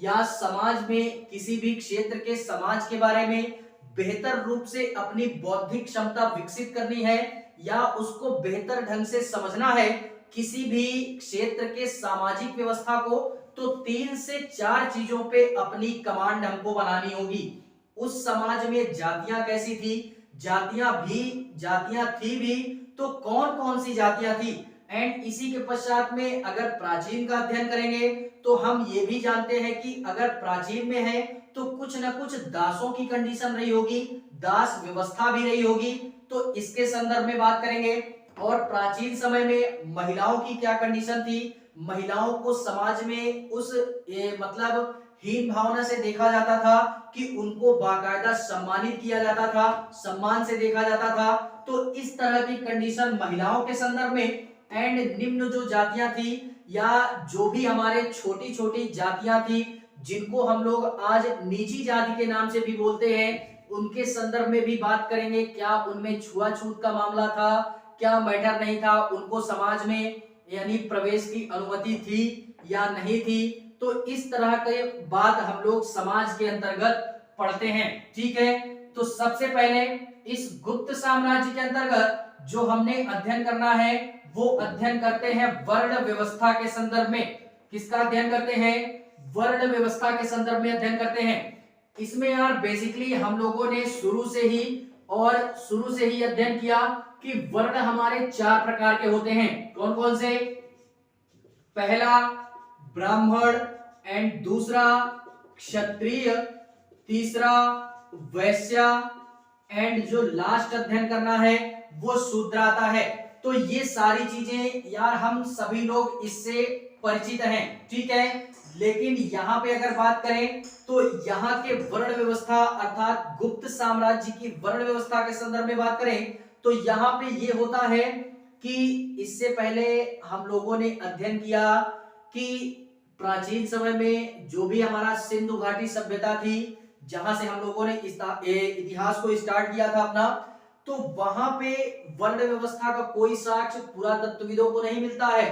या समाज में किसी भी क्षेत्र के समाज के बारे में बेहतर रूप से अपनी बौद्धिक क्षमता विकसित करनी है या उसको बेहतर ढंग से समझना है किसी भी क्षेत्र के सामाजिक व्यवस्था को, तो 3 से 4 चीजों पे अपनी कमांड हमको बनानी होगी। उस समाज में जातियां कैसी थी, जातियां थी भी तो कौन कौन सी जातियां थी। एंड इसी के पश्चात में अगर प्राचीन का अध्ययन करेंगे तो हम ये भी जानते हैं कि अगर प्राचीन में है तो कुछ ना कुछ दासों की कंडीशन रही होगी, दास व्यवस्था भी रही होगी, तो इसके संदर्भ में बात करेंगे। और प्राचीन समय में महिलाओं की क्या कंडीशन थी, महिलाओं को समाज में उस मतलब हीन भावना से देखा जाता था कि उनको बाकायदा सम्मानित किया जाता था, सम्मान से देखा जाता था। तो इस तरह की कंडीशन महिलाओं के संदर्भ में। एंड निम्न जो जातियां थी या जो भी हमारे छोटी छोटी जातियां थी जिनको हम लोग आज नीची जाति के नाम से भी बोलते हैं, उनके संदर्भ में भी बात करेंगे। क्या उनमें छुआछूत का मामला था, क्या मैटर नहीं था, उनको समाज में यानी प्रवेश की अनुमति थी या नहीं थी। तो इस तरह के बात हम लोग समाज के अंतर्गत पढ़ते हैं। ठीक है, तो सबसे पहले इस गुप्त साम्राज्य के अंतर्गत जो हमने अध्ययन करना है वो अध्ययन करते हैं वर्ण व्यवस्था के संदर्भ में। किसका अध्ययन करते हैं? वर्ण व्यवस्था के संदर्भ में अध्ययन करते हैं। इसमें यार बेसिकली हम लोगों ने शुरू से ही अध्ययन किया कि वर्ण हमारे 4 प्रकार के होते हैं। कौन कौन से? पहला ब्राह्मण, एंड दूसरा क्षत्रिय, तीसरा वैश्य, एंड जो लास्ट अध्ययन करना है वो शूद्र आता है। तो ये सारी चीजें यार हम सभी लोग इससे परिचित हैं। ठीक है, लेकिन यहाँ पे अगर बात करें तो यहाँ के वर्ण व्यवस्था अर्थात गुप्त साम्राज्य की वर्ण व्यवस्था के संदर्भ में बात करें तो यहाँ पे ये होता है कि इससे पहले हम लोगों ने अध्ययन किया कि प्राचीन समय में जो भी हमारा सिंधु घाटी सभ्यता थी, जहां से हम लोगों ने इतिहास को स्टार्ट किया था अपना, तो वहां पे वर्ण व्यवस्था का कोई साक्ष्य पुरातत्वविदों को नहीं मिलता है।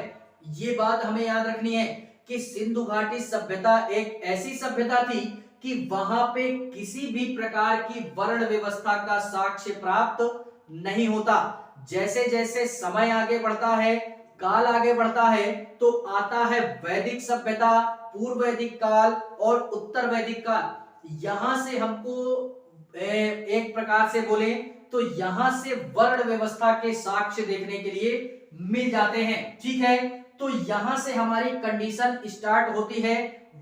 ये बात हमें याद रखनी है कि सिंधु घाटी सभ्यता एक ऐसी सभ्यता थी कि वहां पे किसी भी प्रकार की वर्ण व्यवस्था का साक्ष्य प्राप्त नहीं होता। जैसे जैसे समय आगे बढ़ता है, काल आगे बढ़ता है, तो आता है वैदिक सभ्यता, पूर्व वैदिक काल और उत्तर वैदिक काल। यहां से हमको एक प्रकार से बोले तो यहां से वर्ण व्यवस्था के साक्ष्य देखने के लिए मिल जाते हैं। ठीक है, तो यहां से हमारी कंडीशन स्टार्ट होती है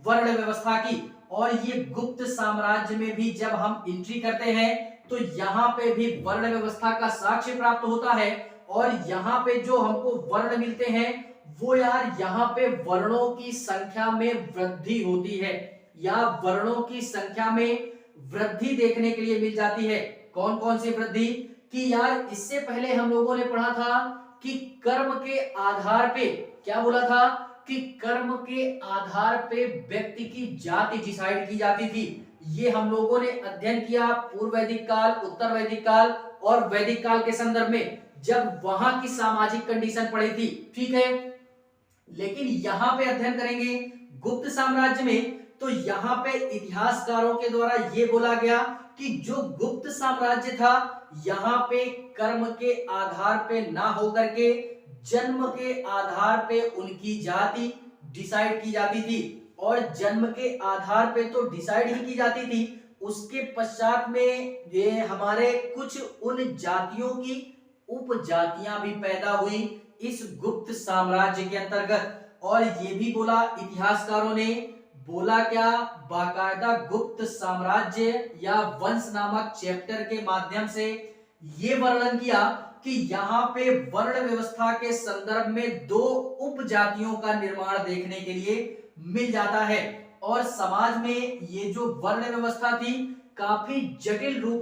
वर्ण व्यवस्था की। और ये गुप्त साम्राज्य में भी जब हम एंट्री करते हैं तो यहाँ पे भी वर्ण व्यवस्था का साक्ष्य प्राप्त होता है। और यहाँ पे जो हमको वर्ण मिलते हैं वो यार यहाँ पे वर्णों की संख्या में वृद्धि होती है या वर्णों की संख्या में वृद्धि देखने के लिए मिल जाती है। कौन कौन सी वृद्धि? कि यार इससे पहले हम लोगों ने पढ़ा था कि कर्म के आधार पे, क्या बोला था? कि कर्म के आधार पे व्यक्ति की जाति डिसाइड की जाती थी। ये हम लोगों ने अध्ययन किया पूर्व वैदिक काल, उत्तर वैदिक काल और वैदिक काल के संदर्भ में, जब वहां की सामाजिक कंडीशन पढ़ी थी। ठीक है, लेकिन यहां पे अध्ययन करेंगे गुप्त साम्राज्य में तो यहाँ पे इतिहासकारों के द्वारा ये बोला गया कि जो गुप्त साम्राज्य था यहाँ पे कर्म के आधार पे ना होकर के जन्म के आधार पे उनकी जाति डिसाइड की जाती थी। और जन्म के आधार पे तो डिसाइड ही की जाती थी, उसके पश्चात में ये हमारे कुछ उन जातियों की उपजातियां भी पैदा हुई इस गुप्त साम्राज्य के अंतर्गत। और ये भी बोला इतिहासकारों ने, बोला क्या? बाकायदा गुप्त साम्राज्य या वंश नामक चैप्टर के माध्यम से ये वर्णन किया कि यहाँ पे वर्ण व्यवस्था के संदर्भ में 2 उपजातियों का निर्माण देखने के लिए मिल जाता है। और समाज में ये जो वर्ण व्यवस्था थी काफी जटिल रूप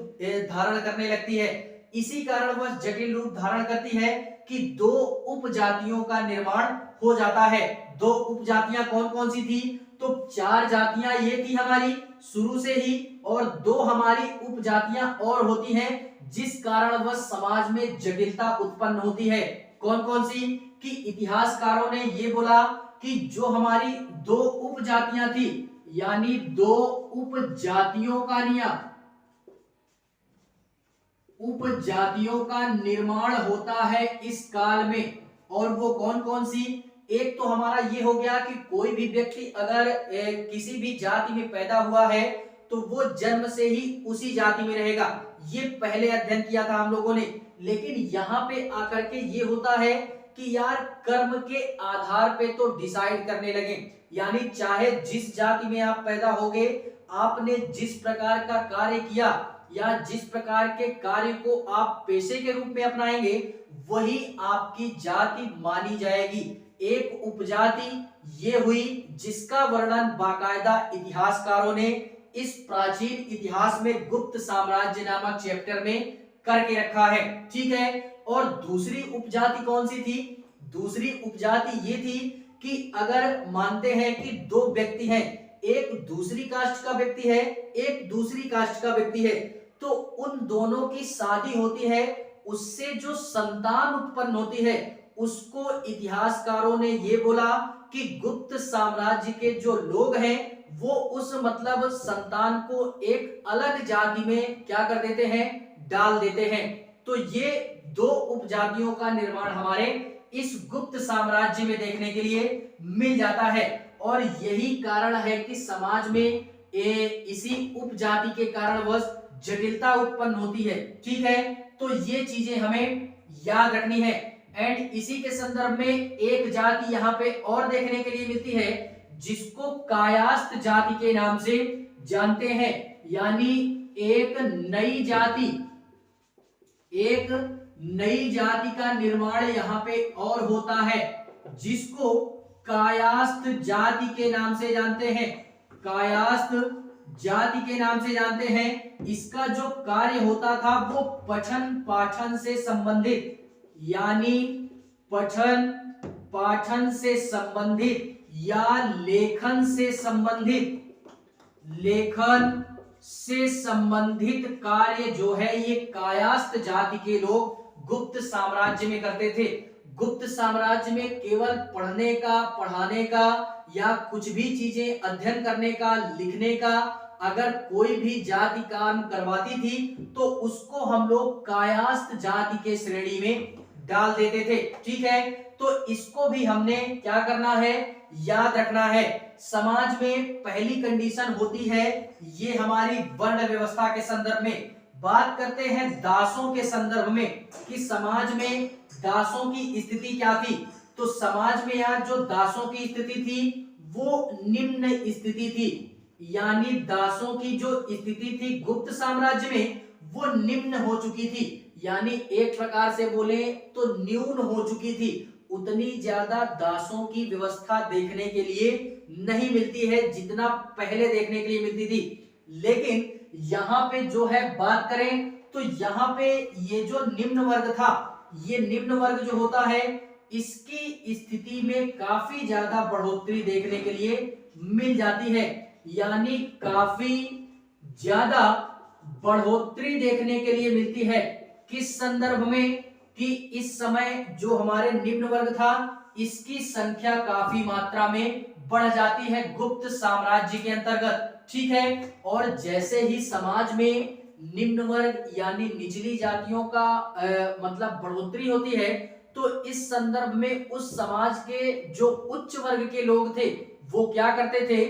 धारण करने लगती है। इसी कारण वह जटिल रूप धारण करती है कि 2 उपजातियों का निर्माण हो जाता है। 2 उपजातियां कौन कौन सी थी? तो 4 जातियां ये थी हमारी शुरू से ही, और 2 हमारी उपजातियां और होती हैं जिस कारण वह समाज में जटिलता उत्पन्न होती है। कौन कौन सी? कि इतिहासकारों ने ये बोला कि जो हमारी 2 उपजातियां थी यानी 2 उपजातियों का निर्माण होता है इस काल में। और वो कौन कौन सी? एक तो हमारा ये हो गया कि कोई भी व्यक्ति अगर किसी भी जाति में पैदा हुआ है तो वो जन्म से ही उसी जाति में रहेगा। ये पहले अध्ययन किया था हम लोगों ने। लेकिन यहाँ पे आकर के ये होता है कि यार कर्म के आधार पे तो डिसाइड करने लगे, यानी चाहे जिस जाति में आप पैदा होगे, आपने जिस प्रकार का कार्य किया या जिस प्रकार के कार्य को आप पेशे के रूप में अपनाएंगे वही आपकी जाति मानी जाएगी। एक उपजाति ये हुई जिसका वर्णन बाकायदा इतिहासकारों ने इस प्राचीन इतिहास में गुप्त साम्राज्य नामक चैप्टर में करके रखा है। ठीक है, और दूसरी उपजाति कौन सी थी? दूसरी उपजाति ये थी कि अगर मानते हैं कि 2 व्यक्ति हैं, एक दूसरी कास्ट का व्यक्ति है, एक दूसरी कास्ट का व्यक्ति है, तो उन दोनों की शादी होती है, उससे जो संतान उत्पन्न होती है उसको इतिहासकारों ने ये बोला कि गुप्त साम्राज्य के जो लोग हैं वो उस मतलब संतान को एक अलग जाति में क्या कर देते हैं, डाल देते हैं। तो ये दो उपजातियों का निर्माण हमारे इस गुप्त साम्राज्य में देखने के लिए मिल जाता है और यही कारण है कि समाज में इसी उपजाति के कारणवश जटिलता उत्पन्न होती है। ठीक है, तो ये चीजें हमें याद रखनी है। एंड इसी के संदर्भ में एक जाति यहाँ पे और देखने के लिए मिलती है जिसको कायास्थ जाति के नाम से जानते हैं, यानी एक नई जाति का निर्माण यहाँ पे और होता है जिसको कायास्थ जाति के नाम से जानते हैं, कायास्थ जाति के नाम से जानते हैं। इसका जो कार्य होता था वो पठन पाठन से संबंधित, यानी पठन पाठन से संबंधित या लेखन से संबंधित कार्य जो है ये कायास्थ जाति के लोग गुप्त साम्राज्य में करते थे। गुप्त साम्राज्य में केवल पढ़ने का, पढ़ाने का या कुछ भी चीजें अध्ययन करने का, लिखने का अगर कोई भी जाति काम करवाती थी तो उसको हम लोग कायास्थ जाति के श्रेणी में डाल देते थे। ठीक है, तो इसको भी हमने क्या करना है, याद रखना है। समाज में पहली कंडीशन होती है ये हमारी वर्ण व्यवस्था के संदर्भ में। बात करते हैं दासों के संदर्भ में कि समाज में दासों की स्थिति क्या थी। तो समाज में यार जो दासों की स्थिति थी वो निम्न स्थिति थी, यानी दासों की जो स्थिति थी गुप्त साम्राज्य में वो निम्न हो चुकी थी, यानी एक प्रकार से बोले तो न्यून हो चुकी थी। उतनी ज्यादा दासों की व्यवस्था देखने के लिए नहीं मिलती है जितना पहले देखने के लिए मिलती थी। लेकिन यहाँ पे जो है बात करें तो यहाँ पे ये जो निम्न वर्ग था, ये निम्न वर्ग जो होता है इसकी स्थिति में काफी ज्यादा बढ़ोतरी देखने के लिए मिल जाती है, यानी काफी ज्यादा बढ़ोतरी देखने के लिए मिलती है। किस संदर्भ में कि इस समय जो हमारे निम्न वर्ग था इसकी संख्या काफी मात्रा में बढ़ जाती है गुप्त साम्राज्य के अंतर्गत। ठीक है, और जैसे ही समाज में निम्न वर्ग यानी निचली जातियों का मतलब बढ़ोतरी होती है तो इस संदर्भ में उस समाज के जो उच्च वर्ग के लोग थे वो क्या करते थे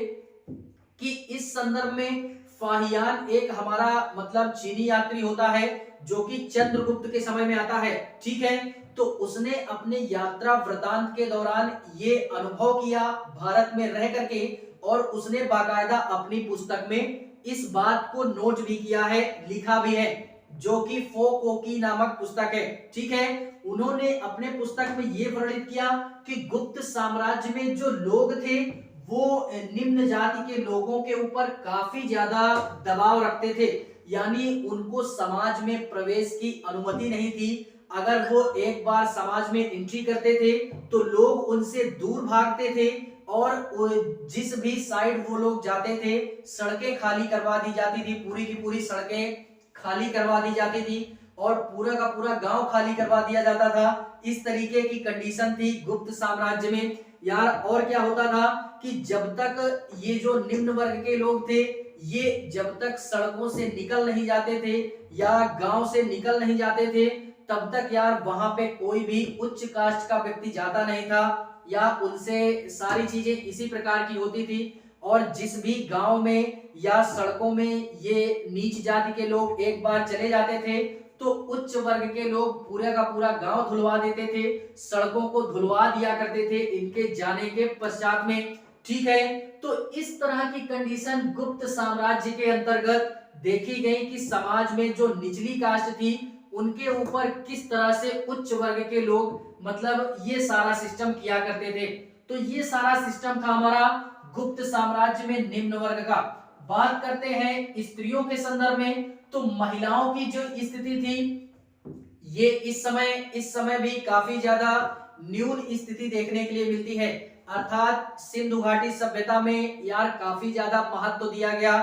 कि इस संदर्भ में फाहियान एक हमारा मतलब चीनी यात्री होता है जो कि चंद्रगुप्त के समय में आता है। ठीक है, तो उसने अपने यात्रा वृतांत के दौरान ये अनुभव किया भारत में रह करके और उसने बाकायदा अपनी पुस्तक में इस बात को नोट भी किया है, लिखा भी है, जो कि फो कोकी नामक पुस्तक है। ठीक है, उन्होंने अपने पुस्तक में ये वर्णित किया कि गुप्त साम्राज्य में जो लोग थे वो निम्न जाति के लोगों के ऊपर काफी ज्यादा दबाव रखते थे, यानी उनको समाज में प्रवेश की अनुमति नहीं थी। अगर वो एक बार समाज में एंट्री करते थे तो लोग उनसे दूर भागते थे और जिस भी साइड वो लोग जाते थे सड़कें खाली करवा दी जाती थी, पूरी की पूरी सड़कें खाली करवा दी जाती थी और पूरा का पूरा गांव खाली करवा दिया जाता था। इस तरीके की कंडीशन थी गुप्त साम्राज्य में यार। और क्या होता था कि जब तक ये जो निम्न वर्ग के लोग थे ये जब तक सड़कों से निकल नहीं जाते थे या गांव से निकल नहीं जाते थे तब तक यार वहां पे कोई भी उच्च कास्ट का व्यक्ति जाता नहीं था या उनसे सारी चीजें इसी प्रकार की होती थी। और जिस भी गांव में या सड़कों में ये नीच जाति के लोग एक बार चले जाते थे तो उच्च वर्ग के लोग पूरा का पूरा गांव धुलवा देते थे, सड़कों को धुलवा दिया करते थे इनके जाने के पश्चात में। ठीक है, तो इस तरह की कंडीशन गुप्त साम्राज्य के अंतर्गत देखी गई कि समाज में जो निचली कास्ट थी उनके ऊपर किस तरह से उच्च वर्ग के लोग मतलब ये सारा सिस्टम किया करते थे। तो ये सारा सिस्टम था हमारा गुप्त साम्राज्य में निम्न वर्ग का। बात करते हैं स्त्रियों के संदर्भ में, तो महिलाओं की जो स्थिति थी ये इस समय भी काफी ज्यादा न्यून स्थिति देखने के लिए मिलती है। अर्थात सिंधु घाटी सभ्यता में यार काफी ज्यादा महत्व दिया गया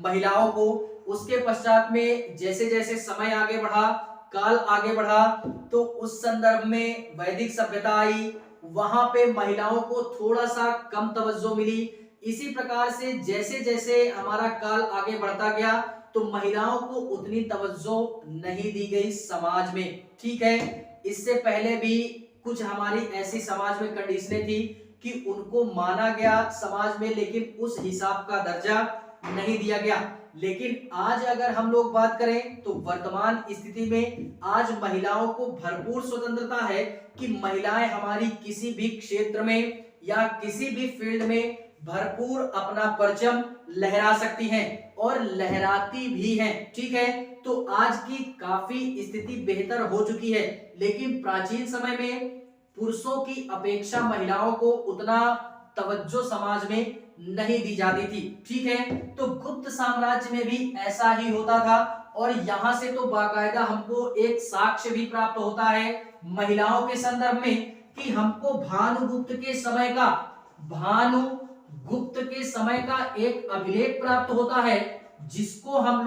महिलाओं को। उसके पश्चात में जैसे जैसे समय आगे बढ़ा, काल आगे बढ़ा, तो उस संदर्भ में वैदिक सभ्यता आई, वहां पे महिलाओं को थोड़ा सा कम तवज्जो मिली। इसी प्रकार से जैसे जैसे हमारा काल आगे बढ़ता गया तो महिलाओं को उतनी तवज्जो नहीं दी गई समाज में, ठीक है। इससे पहले भी कुछ हमारी ऐसी समाज में कंडीशनें थी कि उनको माना गया समाज में, लेकिन उस हिसाब का दर्जा नहीं दिया गया। लेकिन आज अगर हम लोग बात करें तो वर्तमान स्थिति में आज महिलाओं को भरपूर स्वतंत्रता है कि महिलाएं हमारी किसी भी क्षेत्र में या किसी भी फील्ड में भरपूर अपना परचम लहरा सकती हैं और लहराती भी हैं, ठीक है। तो आज की काफी स्थिति बेहतर हो चुकी है, लेकिन प्राचीन समय में पुरुषों की अपेक्षा महिलाओं को उतना तवज्जो समाज में नहीं दी जाती थी, ठीक है। तो गुप्त साम्राज्य में भी ऐसा ही होता था और यहां से तो बाकायदा हमको एक साक्ष्य भी प्राप्त होता है महिलाओं के संदर्भ में कि हमको भानुगुप्त के समय का एक अभिलेख प्राप्त होता है जिसको हम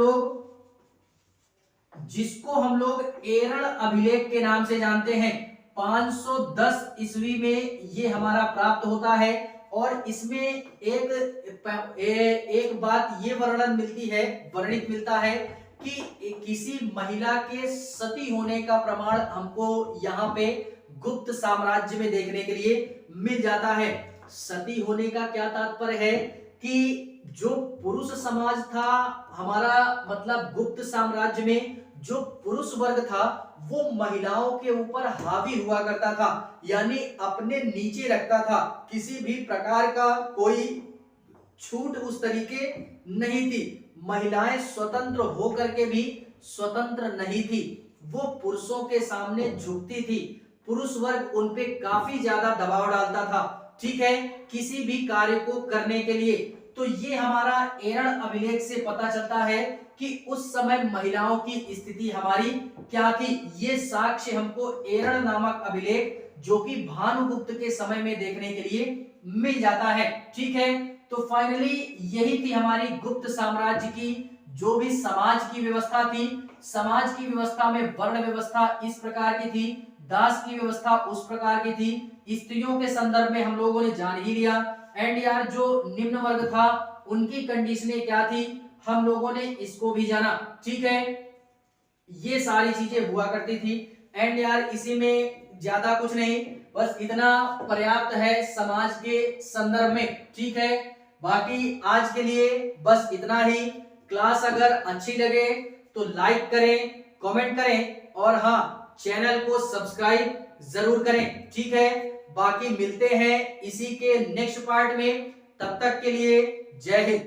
लोग एरण अभिलेख के नाम से जानते हैं। 510 ईस्वी में ये हमारा प्राप्त होता है और इसमें एक बात ये वर्णित मिलता है कि किसी महिला के सती होने का प्रमाण हमको यहाँ पे गुप्त साम्राज्य में देखने के लिए मिल जाता है। सती होने का क्या तात्पर्य है कि जो पुरुष समाज था हमारा, मतलब गुप्त साम्राज्य में जो पुरुष वर्ग था वो महिलाओं के ऊपर हावी हुआ करता था, यानी अपने नीचे रखता था। किसी भी प्रकार का कोई छूट उस तरीके नहीं थी। महिलाएं स्वतंत्र होकर के भी स्वतंत्र नहीं थी, वो पुरुषों के सामने झुकती थी। पुरुष वर्ग उन पे काफी ज्यादा दबाव डालता था, ठीक है, किसी भी कार्य को करने के लिए। तो ये हमारा एरण अभिलेख से पता चलता है कि उस समय महिलाओं की स्थिति हमारी क्या थी। ये साक्ष्य हमको एरण नामक अभिलेख जो कि भानुगुप्त के समय में देखने के लिए मिल जाता है, ठीक है। तो फाइनली यही थी हमारी गुप्त साम्राज्य की जो भी समाज की व्यवस्था थी। समाज की व्यवस्था में वर्ण व्यवस्था इस प्रकार की थी, दास की व्यवस्था उस प्रकार की थी। स्त्रियों के संदर्भ में हम लोगों ने जान ही लिया। एंड यार जो निम्न वर्ग था उनकी कंडीशनें क्या थी हम लोगों ने इसको भी जाना, ठीक है। ये सारी चीजें हुआ करती थी। एंड यार इसी में ज्यादा कुछ नहीं, बस इतना पर्याप्त है समाज के संदर्भ में, ठीक है। बाकी आज के लिए बस इतना ही। क्लास अगर अच्छी लगे तो लाइक करें, कमेंट करें और हाँ, चैनल को सब्सक्राइब जरूर करें, ठीक है। बाकी मिलते हैं इसी के नेक्स्ट पार्ट में, तब तक के लिए जय हिंद।